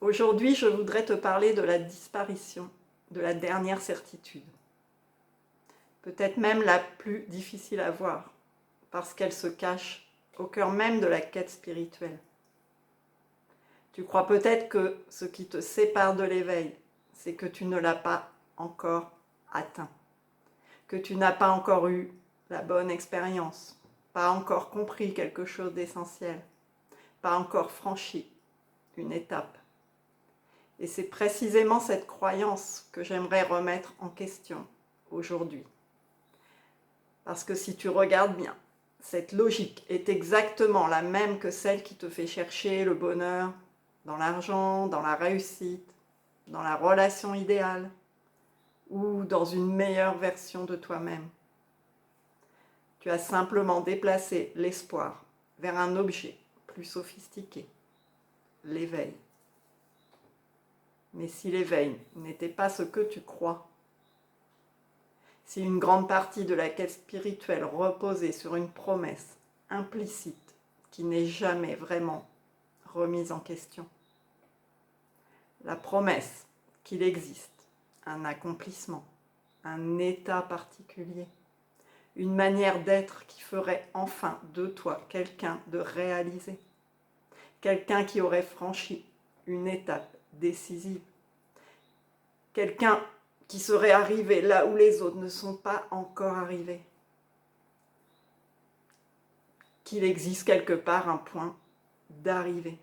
Aujourd'hui, je voudrais te parler de la disparition de la dernière certitude. Peut-être même la plus difficile à voir, parce qu'elle se cache au cœur même de la quête spirituelle. Tu crois peut-être que ce qui te sépare de l'éveil, c'est que tu ne l'as pas encore atteint, que tu n'as pas encore eu la bonne expérience, pas encore compris quelque chose d'essentiel, pas encore franchi une étape. Et c'est précisément cette croyance que j'aimerais remettre en question aujourd'hui. Parce que si tu regardes bien, cette logique est exactement la même que celle qui te fait chercher le bonheur dans l'argent, dans la réussite, dans la relation idéale ou dans une meilleure version de toi-même. Tu as simplement déplacé l'espoir vers un objet plus sophistiqué, l'éveil. Mais si l'éveil n'était pas ce que tu crois, si une grande partie de la quête spirituelle reposait sur une promesse implicite qui n'est jamais vraiment remise en question, la promesse qu'il existe un accomplissement, un état particulier, une manière d'être qui ferait enfin de toi quelqu'un de réalisé, quelqu'un qui aurait franchi une étape décisive, quelqu'un qui serait arrivé là où les autres ne sont pas encore arrivés, qu'il existe quelque part un point d'arrivée.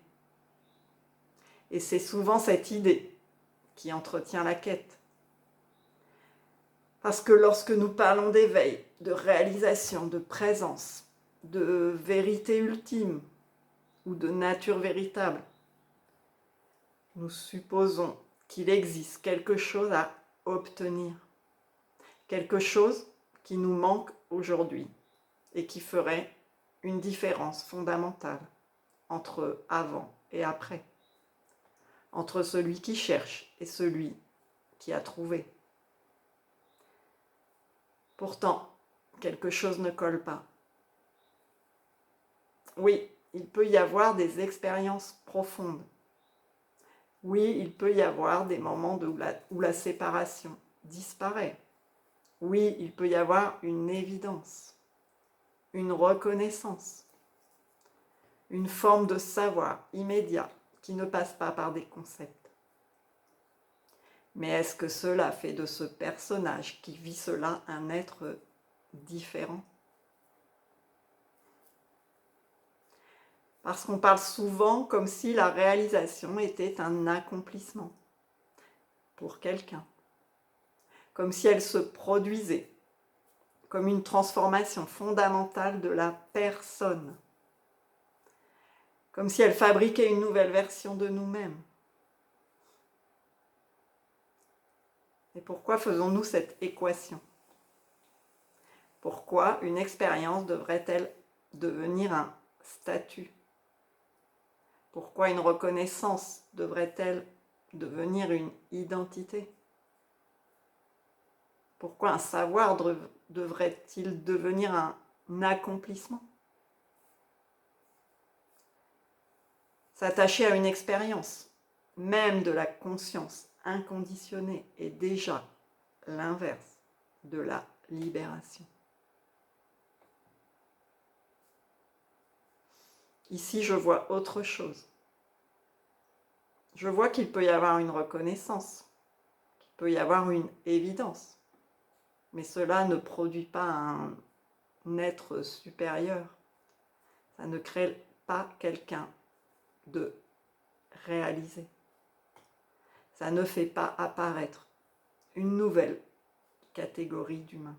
Et c'est souvent cette idée qui entretient la quête. Parce que lorsque nous parlons d'éveil, de réalisation, de présence, de vérité ultime ou de nature véritable, nous supposons qu'il existe quelque chose à obtenir, quelque chose qui nous manque aujourd'hui et qui ferait une différence fondamentale entre avant et après, entre celui qui cherche et celui qui a trouvé. Pourtant, quelque chose ne colle pas. Oui, il peut y avoir des expériences profondes. Oui, il peut y avoir des moments où la séparation disparaît. Oui, il peut y avoir une évidence, une reconnaissance, une forme de savoir immédiat qui ne passe pas par des concepts. Mais est-ce que cela fait de ce personnage qui vit cela un être différent ? Parce qu'on parle souvent comme si la réalisation était un accomplissement pour quelqu'un, comme si elle se produisait, comme une transformation fondamentale de la personne, comme si elle fabriquait une nouvelle version de nous-mêmes. Et pourquoi faisons-nous cette équation ? Pourquoi une expérience devrait-elle devenir un statut ? Pourquoi une reconnaissance devrait-elle devenir une identité ? Pourquoi un savoir devrait-il devenir un accomplissement ? S'attacher à une expérience, même de la conscience inconditionnée, est déjà l'inverse de la libération. Ici, je vois autre chose. Je vois qu'il peut y avoir une reconnaissance, qu'il peut y avoir une évidence, mais cela ne produit pas un être supérieur. Ça ne crée pas quelqu'un de réalisé. Ça ne fait pas apparaître une nouvelle catégorie d'humains.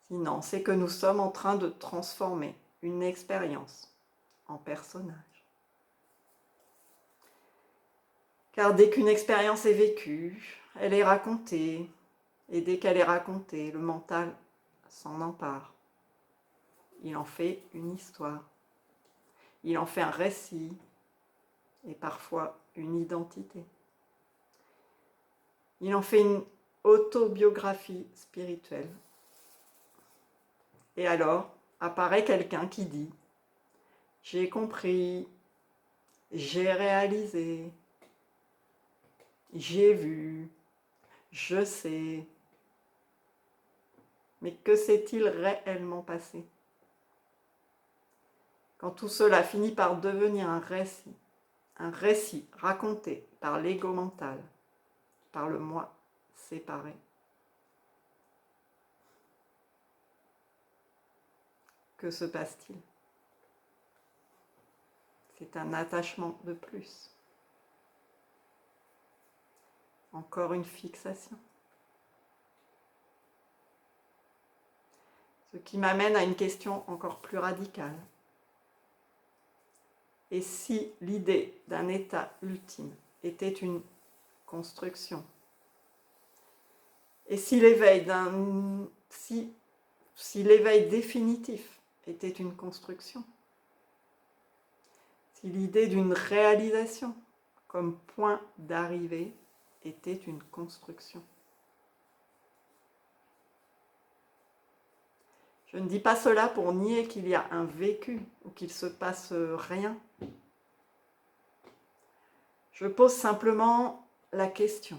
Sinon, c'est que nous sommes en train de transformer une expérience en personnage. Car dès qu'une expérience est vécue, elle est racontée, et dès qu'elle est racontée, le mental s'en empare. Il en fait une histoire, il en fait un récit, et parfois une identité. Il en fait une autobiographie spirituelle. Et alors apparaît quelqu'un qui dit « J'ai compris, j'ai réalisé, j'ai vu, je sais. Mais que s'est-il réellement passé? Quand tout cela finit par devenir un récit raconté par l'ego mental, par le moi séparé. Que se passe-t-il? C'est un attachement de plus. Encore une fixation. Ce qui m'amène à une question encore plus radicale. Et si l'idée d'un état ultime était une construction? Et si l'éveil si l'éveil définitif était une construction? Si l'idée d'une réalisation comme point d'arrivée était une construction? Je ne dis pas cela pour nier qu'il y a un vécu ou qu'il se passe rien. Je pose simplement la question,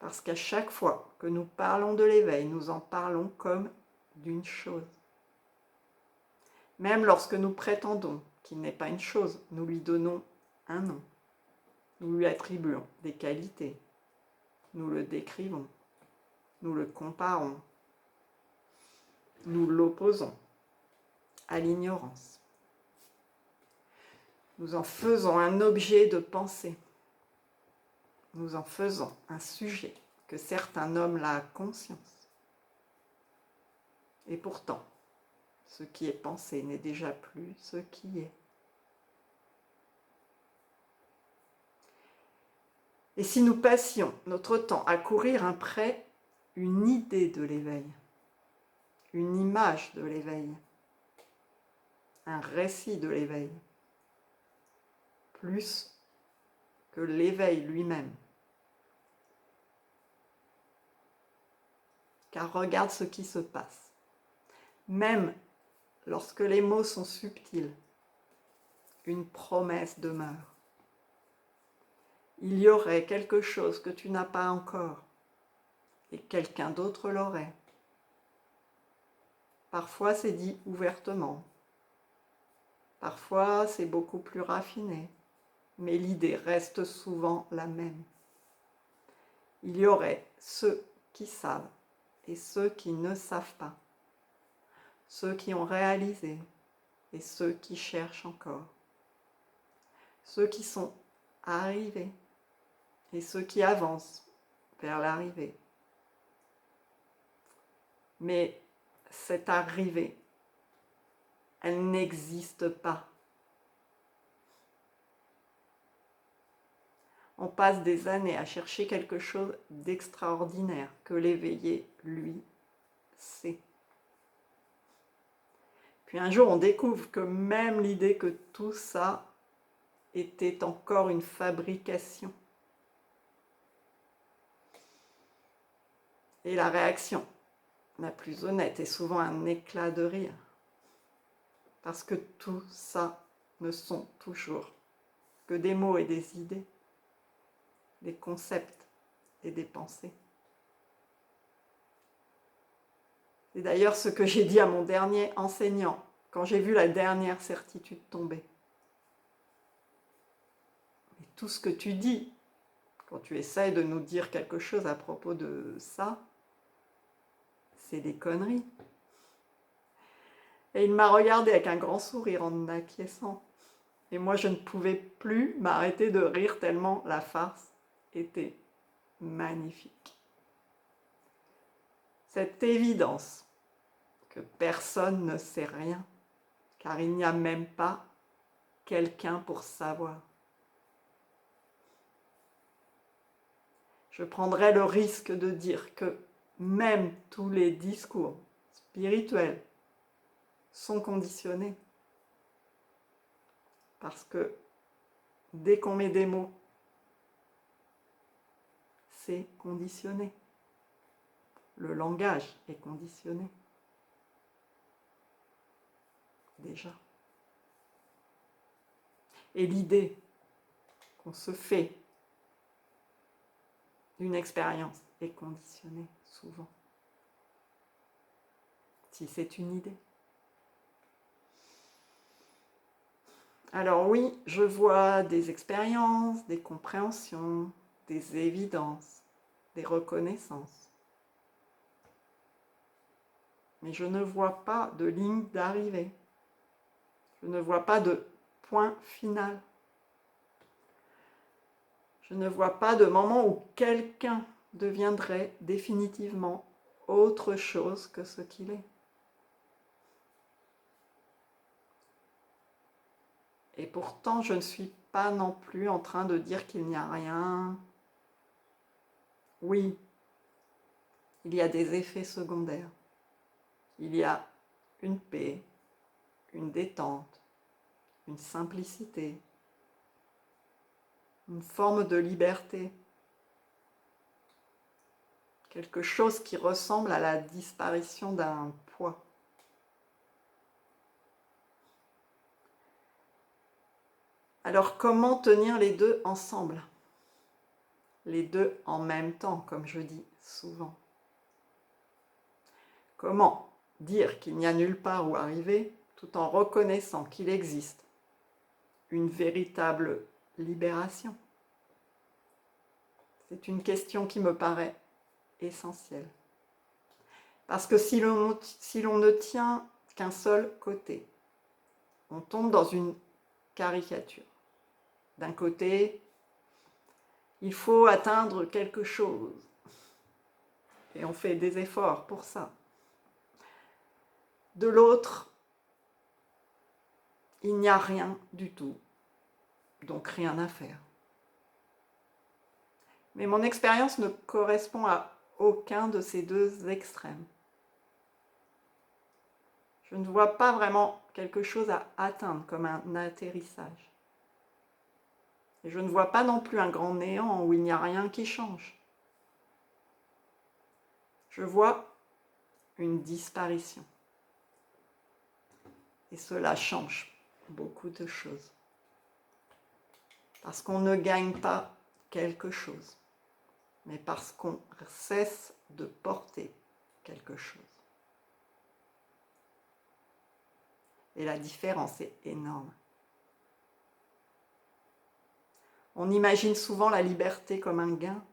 parce qu'à chaque fois que nous parlons de l'éveil, nous en parlons comme d'une chose. Même lorsque nous prétendons qu'il n'est pas une chose, nous lui donnons un nom. Nous lui attribuons des qualités. Nous le décrivons. Nous le comparons. Nous l'opposons à l'ignorance. Nous en faisons un objet de pensée. Nous en faisons un sujet que certains nomment la conscience. Et pourtant, ce qui est pensé n'est déjà plus ce qui est. Et si nous passions notre temps à courir après une idée de l'éveil, une image de l'éveil, un récit de l'éveil, plus que l'éveil lui-même. Car regarde ce qui se passe. Même lorsque les mots sont subtils, une promesse demeure. Il y aurait quelque chose que tu n'as pas encore et quelqu'un d'autre l'aurait. Parfois c'est dit ouvertement, parfois c'est beaucoup plus raffiné, mais l'idée reste souvent la même. Il y aurait ceux qui savent et ceux qui ne savent pas, ceux qui ont réalisé et ceux qui cherchent encore, ceux qui sont arrivés et ceux qui avancent vers l'arrivée. Mais cette arrivée, elle n'existe pas. On passe des années à chercher quelque chose d'extraordinaire que l'éveillé, lui, sait. Puis un jour, on découvre que même l'idée que tout ça était encore une fabrication. Et la réaction la plus honnête est souvent un éclat de rire. Parce que tout ça ne sont toujours que des mots et des idées, des concepts et des pensées. C'est d'ailleurs ce que j'ai dit à mon dernier enseignant quand j'ai vu la dernière certitude tomber. Mais tout ce que tu dis, quand tu essayes de nous dire quelque chose à propos de ça, c'est des conneries. Et il m'a regardé avec un grand sourire en acquiesçant. Et moi, je ne pouvais plus m'arrêter de rire tellement la farce était magnifique. Cette évidence que personne ne sait rien, car il n'y a même pas quelqu'un pour savoir. Je prendrais le risque de dire que même tous les discours spirituels sont conditionnés. Parce que dès qu'on met des mots, c'est conditionné. Le langage est conditionné. Déjà. Et l'idée qu'on se fait d'une expérience est conditionnée souvent, si c'est une idée. Alors oui, je vois des expériences, des compréhensions, des évidences, des reconnaissances. Mais je ne vois pas de ligne d'arrivée. Je ne vois pas de point final. Je ne vois pas de moment où quelqu'un deviendrait définitivement autre chose que ce qu'il est. Et pourtant, je ne suis pas non plus en train de dire qu'il n'y a rien. Oui, il y a des effets secondaires. Il y a une paix, une détente, une simplicité, une forme de liberté. Quelque chose qui ressemble à la disparition d'un poids. Alors comment tenir les deux ensemble? Les deux en même temps, comme je dis souvent. Comment dire qu'il n'y a nulle part où arriver tout en reconnaissant qu'il existe une véritable libération? C'est une question qui me paraît essentielle. Parce que si l'on ne tient qu'un seul côté, on tombe dans une caricature. D'un côté, il faut atteindre quelque chose. Et on fait des efforts pour ça. De l'autre, il n'y a rien du tout. Donc rien à faire. Mais mon expérience ne correspond à aucun de ces deux extrêmes. Je ne vois pas vraiment quelque chose à atteindre comme un atterrissage. Et je ne vois pas non plus un grand néant où il n'y a rien qui change. Je vois une disparition. Et cela change beaucoup de choses. Parce qu'on ne gagne pas quelque chose, mais parce qu'on cesse de porter quelque chose. Et la différence est énorme. On imagine souvent la liberté comme un gain,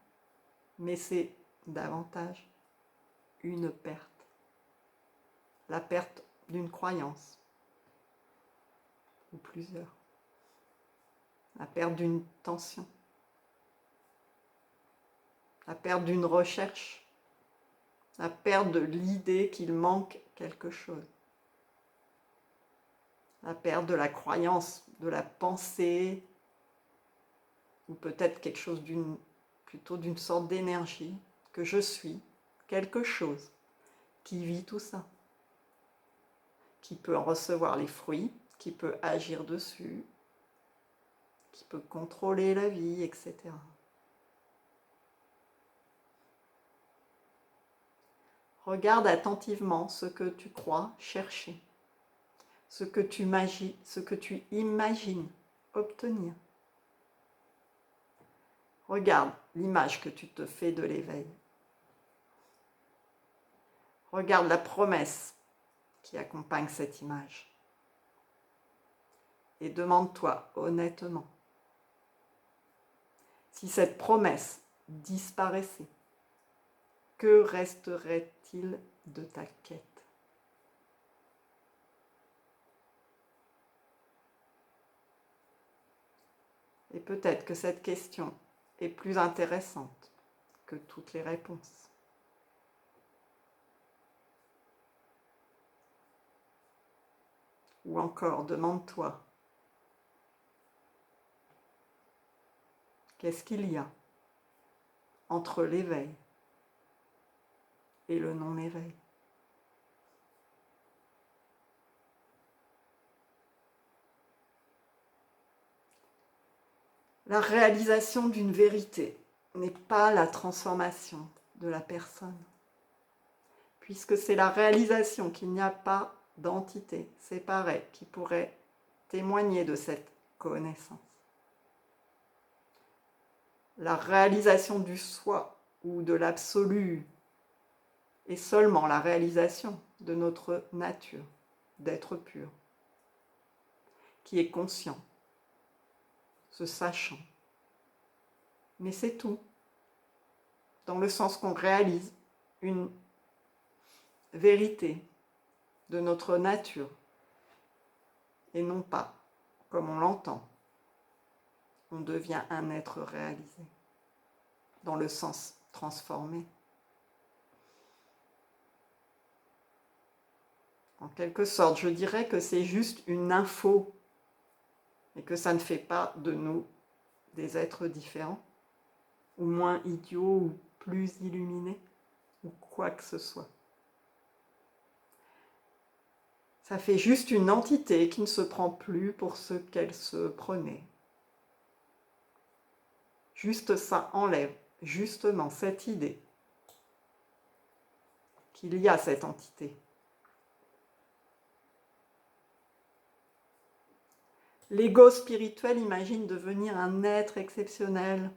mais c'est davantage une perte. La perte d'une croyance, ou plusieurs. La perte d'une tension. La perte d'une recherche. La perte de l'idée qu'il manque quelque chose. La perte de la croyance, de la pensée, ou peut-être quelque chose plutôt d'une sorte d'énergie, que je suis quelque chose qui vit tout ça, qui peut en recevoir les fruits, qui peut agir dessus, qui peut contrôler la vie, etc. Regarde attentivement ce que tu crois chercher, ce que tu imagines obtenir. Regarde l'image que tu te fais de l'éveil. Regarde la promesse qui accompagne cette image. Et demande-toi honnêtement, si cette promesse disparaissait, que resterait-il de ta quête? Et peut-être que cette question est plus intéressante que toutes les réponses. Ou encore, demande-toi, qu'est-ce qu'il y a entre l'éveil et le non-éveil? La réalisation d'une vérité n'est pas la transformation de la personne, puisque c'est la réalisation qu'il n'y a pas d'entité séparée qui pourrait témoigner de cette connaissance. La réalisation du soi ou de l'absolu est seulement la réalisation de notre nature d'être pur, qui est conscient, se sachant. Mais c'est tout, dans le sens qu'on réalise une vérité de notre nature, et non pas comme on l'entend. On devient un être réalisé, dans le sens transformé. En quelque sorte, je dirais que c'est juste une info, et que ça ne fait pas de nous des êtres différents, ou moins idiots, ou plus illuminés, ou quoi que ce soit. Ça fait juste une entité qui ne se prend plus pour ce qu'elle se prenait. Juste ça enlève justement cette idée qu'il y a cette entité. L'ego spirituel imagine devenir un être exceptionnel,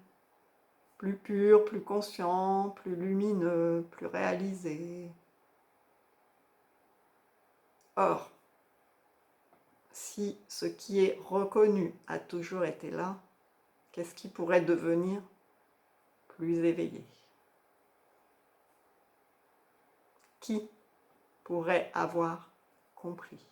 plus pur, plus conscient, plus lumineux, plus réalisé. Or, si ce qui est reconnu a toujours été là, qu'est-ce qui pourrait devenir plus éveillé? Qui pourrait avoir compris?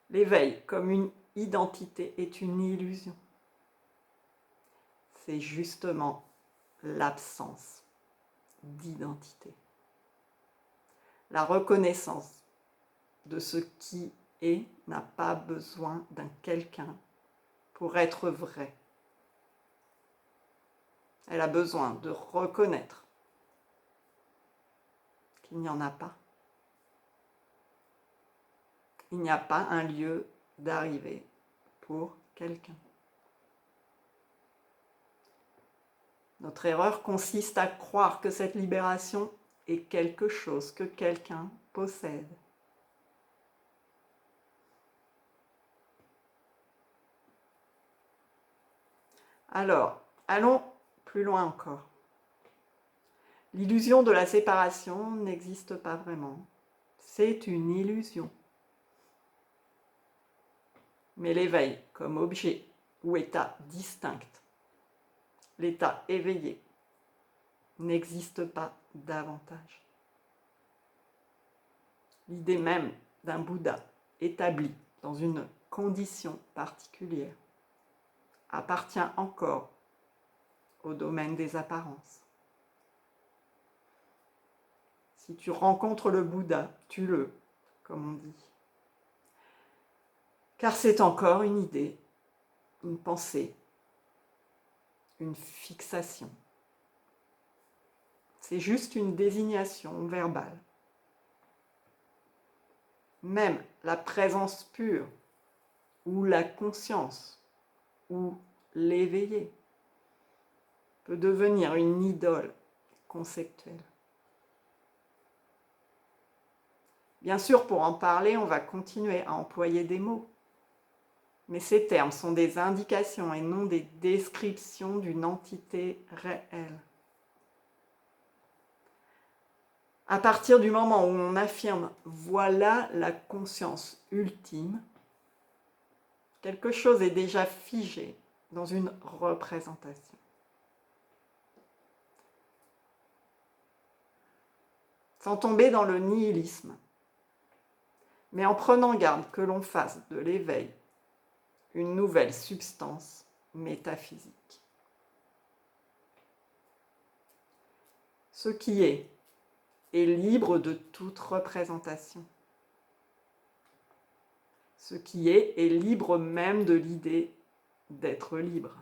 L'éveil comme une identité est une illusion. C'est justement l'absence d'identité. La reconnaissance de ce qui est n'a pas besoin d'un quelqu'un pour être vrai. Elle a besoin de reconnaître qu'il n'y en a pas. Il n'y a pas un lieu d'arrivée pour quelqu'un. Notre erreur consiste à croire que cette libération est quelque chose que quelqu'un possède. Alors, allons plus loin encore. L'illusion de la séparation n'existe pas vraiment. C'est une illusion. Mais l'éveil comme objet ou état distinct, l'état éveillé, n'existe pas davantage. L'idée même d'un Bouddha établi dans une condition particulière appartient encore au domaine des apparences. Si tu rencontres le Bouddha, tue-le, comme on dit. Car c'est encore une idée, une pensée, une fixation. C'est juste une désignation verbale. Même la présence pure, ou la conscience, ou l'éveillé, peut devenir une idole conceptuelle. Bien sûr, pour en parler, on va continuer à employer des mots. Mais ces termes sont des indications et non des descriptions d'une entité réelle. À partir du moment où on affirme « voilà la conscience ultime », quelque chose est déjà figé dans une représentation. Sans tomber dans le nihilisme, mais en prenant garde que l'on fasse de l'éveil une nouvelle substance métaphysique. Ce qui est libre de toute représentation. Ce qui est libre même de l'idée d'être libre.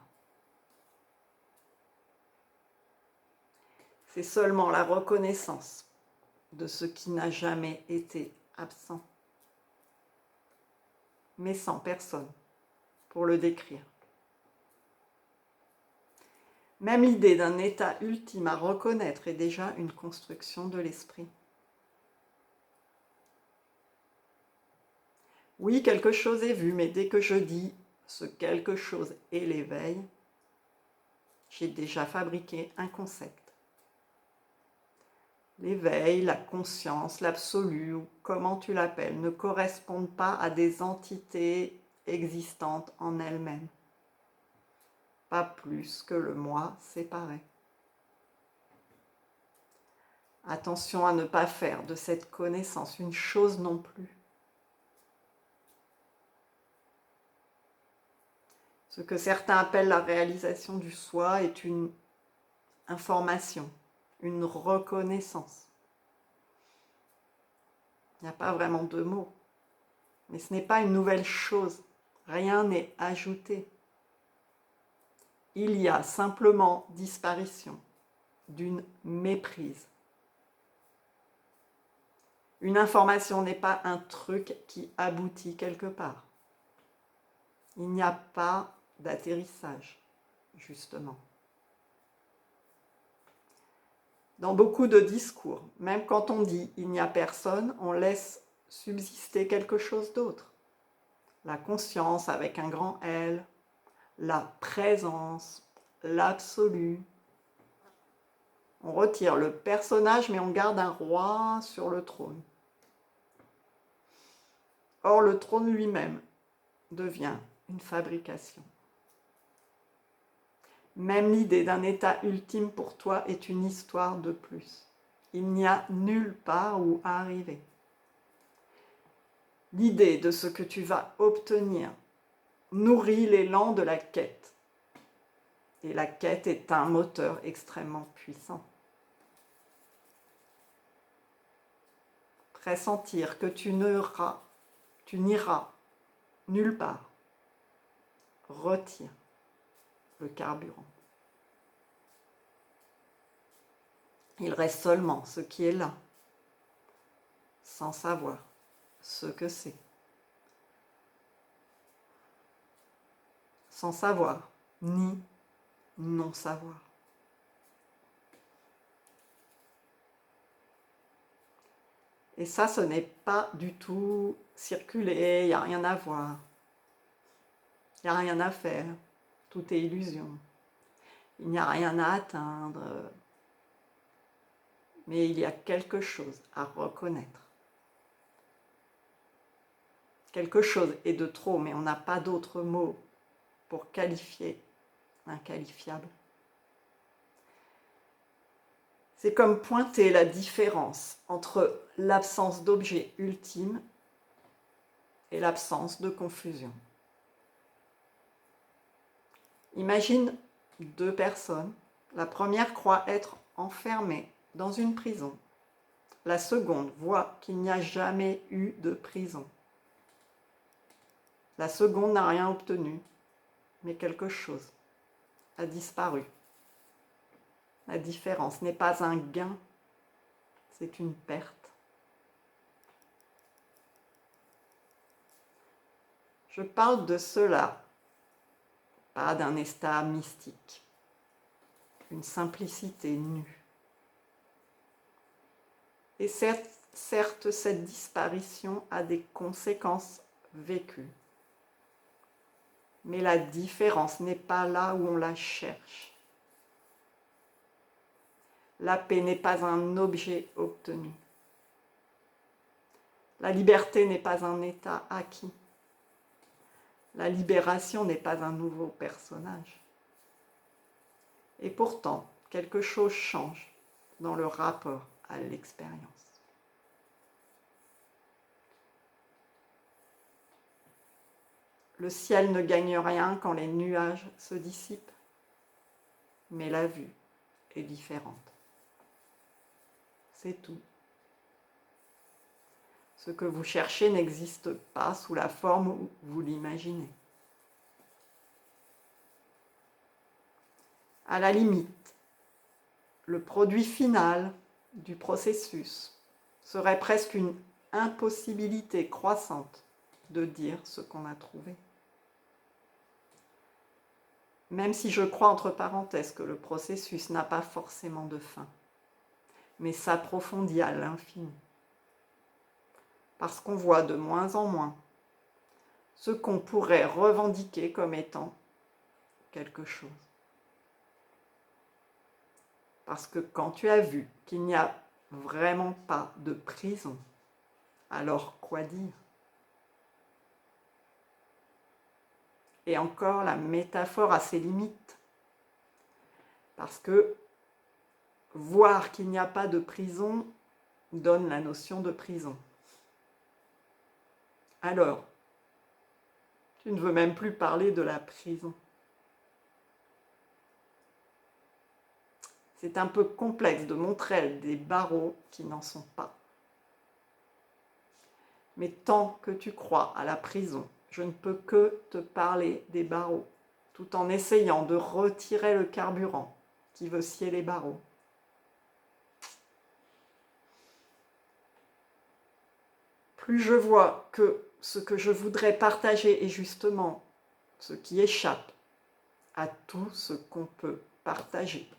C'est seulement la reconnaissance de ce qui n'a jamais été absent, mais sans personne pour le décrire. Même l'idée d'un état ultime à reconnaître est déjà une construction de l'esprit. Oui, quelque chose est vu, mais dès que je dis ce quelque chose est l'éveil, j'ai déjà fabriqué un concept. L'éveil, la conscience, l'absolu, ou comment tu l'appelles, ne correspondent pas à des entités existantes en elles-mêmes. Pas plus que le moi séparé. Attention à ne pas faire de cette connaissance une chose non plus. Ce que certains appellent la réalisation du soi est une information, une reconnaissance. Il n'y a pas vraiment de mots. Mais ce n'est pas une nouvelle chose. Rien n'est ajouté. Il y a simplement disparition d'une méprise. Une information n'est pas un truc qui aboutit quelque part. Il n'y a pas d'atterrissage, justement. Dans beaucoup de discours, même quand on dit « il n'y a personne », on laisse subsister quelque chose d'autre. La conscience avec un grand L, la présence, l'absolu. On retire le personnage, mais on garde un roi sur le trône. Or, le trône lui-même devient une fabrication. Même l'idée d'un état ultime pour toi est une histoire de plus. Il n'y a nulle part où arriver. L'idée de ce que tu vas obtenir nourrit l'élan de la quête. Et la quête est un moteur extrêmement puissant. Pressentir que tu n'iras nulle part retire le carburant. Il reste seulement ce qui est là, sans savoir ce que c'est. Sans savoir, ni non savoir. Et ça, ce n'est pas du tout circuler, il n'y a rien à voir. Il n'y a rien à faire, tout est illusion. Il n'y a rien à atteindre, mais il y a quelque chose à reconnaître. Quelque chose est de trop, mais on n'a pas d'autre mot pour qualifier l'inqualifiable. C'est comme pointer la différence entre l'absence d'objet ultime et l'absence de confusion. Imagine deux personnes. La première croit être enfermée dans une prison. La seconde voit qu'il n'y a jamais eu de prison. La seconde n'a rien obtenu, mais quelque chose a disparu. La différence n'est pas un gain, c'est une perte. Je parle de cela, pas d'un état mystique, une simplicité nue. Et certes, cette disparition a des conséquences vécues. Mais la différence n'est pas là où on la cherche. La paix n'est pas un objet obtenu. La liberté n'est pas un état acquis. La libération n'est pas un nouveau personnage. Et pourtant, quelque chose change dans le rapport à l'expérience. Le ciel ne gagne rien quand les nuages se dissipent, mais la vue est différente. C'est tout. Ce que vous cherchez n'existe pas sous la forme où vous l'imaginez. À la limite, le produit final du processus serait presque une impossibilité croissante de dire ce qu'on a trouvé. Même si je crois entre parenthèses que le processus n'a pas forcément de fin, mais s'approfondit à l'infini. Parce qu'on voit de moins en moins ce qu'on pourrait revendiquer comme étant quelque chose. Parce que quand tu as vu qu'il n'y a vraiment pas de prison, alors quoi dire? Et encore, la métaphore a ses limites. Parce que voir qu'il n'y a pas de prison donne la notion de prison. Alors, tu ne veux même plus parler de la prison. C'est un peu complexe de montrer des barreaux qui n'en sont pas. Mais tant que tu crois à la prison, je ne peux que te parler des barreaux, tout en essayant de retirer le carburant qui veut scier les barreaux. Plus je vois que ce que je voudrais partager est justement ce qui échappe à tout ce qu'on peut partager.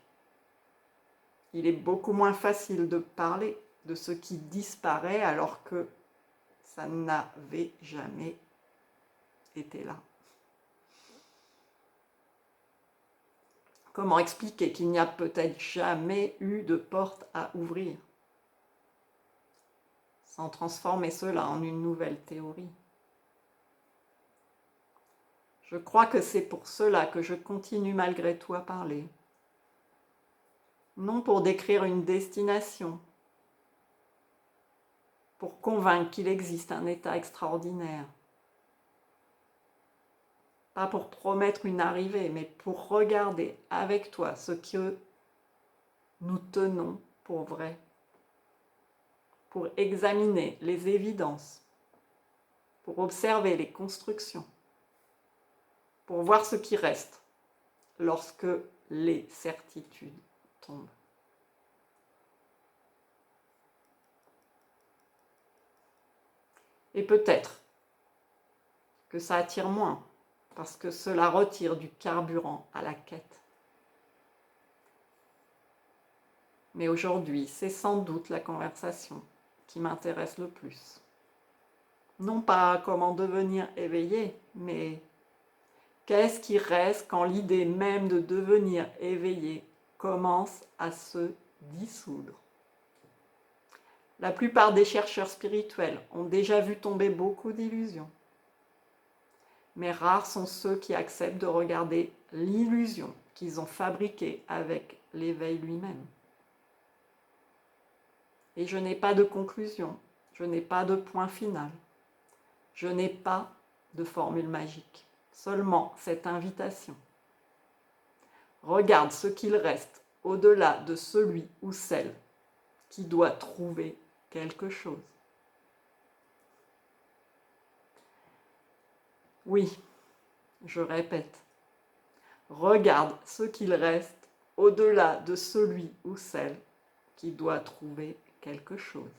Il est beaucoup moins facile de parler de ce qui disparaît alors que ça n'avait jamais été là. Comment expliquer qu'il n'y a peut-être jamais eu de porte à ouvrir sans transformer cela en une nouvelle théorie? Je crois que c'est pour cela que je continue malgré tout à parler. Non pour décrire une destination, pour convaincre qu'il existe un état extraordinaire. Pas pour promettre une arrivée, mais pour regarder avec toi ce que nous tenons pour vrai, pour examiner les évidences, pour observer les constructions, pour voir ce qui reste lorsque les certitudes tombent. Et peut-être que ça attire moins, parce que cela retire du carburant à la quête. Mais aujourd'hui, c'est sans doute la conversation qui m'intéresse le plus. Non pas comment devenir éveillé, mais qu'est-ce qui reste quand l'idée même de devenir éveillé commence à se dissoudre? La plupart des chercheurs spirituels ont déjà vu tomber beaucoup d'illusions. Mais rares sont ceux qui acceptent de regarder l'illusion qu'ils ont fabriquée avec l'éveil lui-même. Et je n'ai pas de conclusion, je n'ai pas de point final, je n'ai pas de formule magique, seulement cette invitation. Regarde ce qu'il reste au-delà de celui ou celle qui doit trouver quelque chose. Oui, je répète, regarde ce qu'il reste au-delà de celui ou celle qui doit trouver quelque chose.